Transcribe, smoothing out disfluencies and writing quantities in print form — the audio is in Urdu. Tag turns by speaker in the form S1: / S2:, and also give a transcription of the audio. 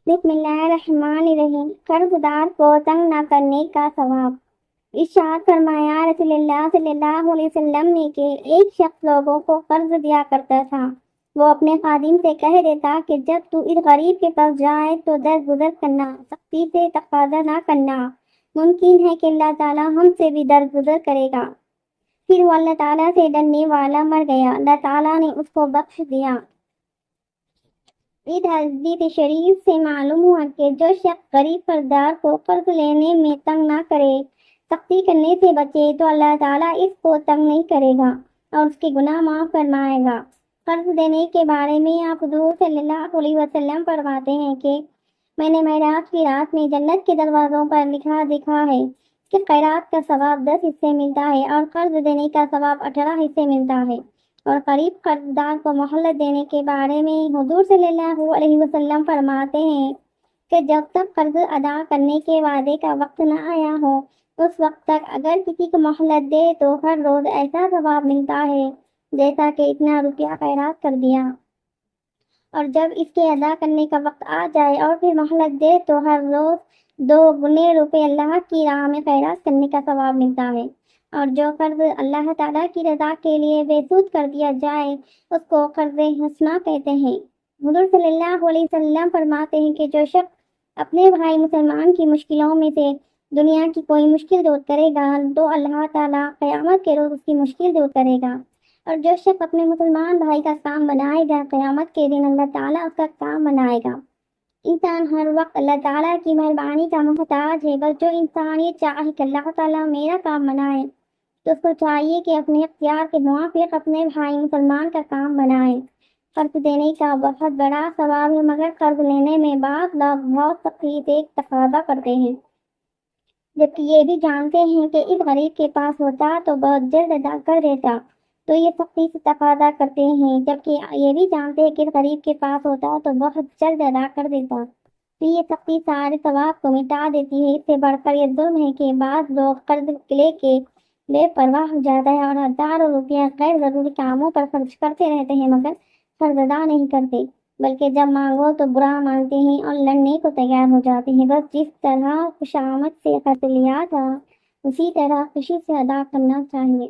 S1: بسم اللہ الرحمن الرحیم۔ قرض دار کو تنگ نہ کرنے کا ثواب۔ ارشاد فرمایا رسول اللہ صلی اللہ علیہ وسلم نے کہ ایک شخص لوگوں کو قرض دیا کرتا تھا۔ وہ اپنے خادم سے کہہ دیتا کہ جب تو اس غریب کے پاس جائے تو درگزر کرنا، سختی سے تقاضا نہ کرنا، ممکن ہے کہ اللہ تعالیٰ ہم سے بھی درگزر کرے گا۔ پھر وہ اللہ تعالیٰ سے ڈرنے والا مر گیا، اللہ تعالیٰ نے اس کو بخش دیا۔ اس حدیث شریف سے معلوم ہوا کہ جو شخص غریب قرضدار کو قرض لینے میں تنگ نہ کرے، سختی کرنے سے بچے، تو اللہ تعالیٰ اس کو تنگ نہیں کرے گا اور اس کے گناہ معاف فرمائے گا۔ قرض دینے کے بارے میں آپ حضور صلی اللہ علیہ وسلم فرماتے ہیں کہ میں نے معراج کی رات میں جنت کے دروازوں پر لکھا دیکھا ہے کہ خیرات کا ثواب 10 حصے ملتا ہے اور قرض دینے کا ثواب 18 حصے ملتا ہے۔ اور قریب قرضدار کو مہلت دینے کے بارے میں حضور صلی اللہ علیہ وسلم فرماتے ہیں کہ جب تک قرض ادا کرنے کے وعدے کا وقت نہ آیا ہو، اس وقت تک اگر کسی کو مہلت دے تو ہر روز ایسا ثواب ملتا ہے جیسا کہ اتنا روپیہ خیرات کر دیا، اور جب اس کے ادا کرنے کا وقت آ جائے اور پھر مہلت دے تو ہر روز 2 روپے اللہ کی راہ میں خیرات کرنے کا ثواب ملتا ہے۔ اور جو قرض اللہ تعالیٰ کی رضا کے لیے بے سود کر دیا جائے اس کو قرض حسنہ کہتے ہیں۔ حضور صلی اللہ علیہ وسلم فرماتے ہیں کہ جو شخص اپنے بھائی مسلمان کی مشکلوں میں سے دنیا کی کوئی مشکل دور کرے گا تو اللہ تعالیٰ قیامت کے روز اس کی مشکل دور کرے گا، اور جو شخص اپنے مسلمان بھائی کا کام بنائے گا قیامت کے دن اللہ تعالیٰ اس کا کام بنائے گا۔ انسان ہر وقت اللہ تعالیٰ کی مہربانی کا محتاج ہے، بس جو انسان یہ چاہے کہ اللہ تعالیٰ میرا کام بنائے تو اس کو چاہیے کہ اپنے اختیار کے موافق اپنے بھائی مسلمان کا کام بنائے۔ قرض دینے کا بہت بڑا ثواب ہے، مگر قرض لینے میں بعض لوگ بہت سختی سے تقاضا کرتے ہیں، جبکہ یہ بھی جانتے ہیں کہ اس غریب کے پاس ہوتا تو بہت جلد ادا کر دیتا، تو یہ سختی سے تقاضا کرتے ہیں، جبکہ یہ بھی جانتے ہیں کہ اس غریب کے پاس ہوتا تو بہت جلد ادا کر دیتا، تو یہ سختی سارے ثواب کو مٹا دیتی ہے۔ اس سے بڑھ کر یہ ظلم ہے کہ بعض لوگ قرض لے کے بے پرواہ ہو جاتا ہے اور ہزاروں روپیہ غیر ضروری کاموں پر خرچ کرتے رہتے ہیں، مگر قرض ادا نہیں کرتے، بلکہ جب مانگو تو برا مانگتے ہیں اور لڑنے کو تیار ہو جاتے ہیں۔ بس جس طرح خوشامد سے قرض لیا تھا اسی طرح خوشی سے ادا کرنا چاہیے۔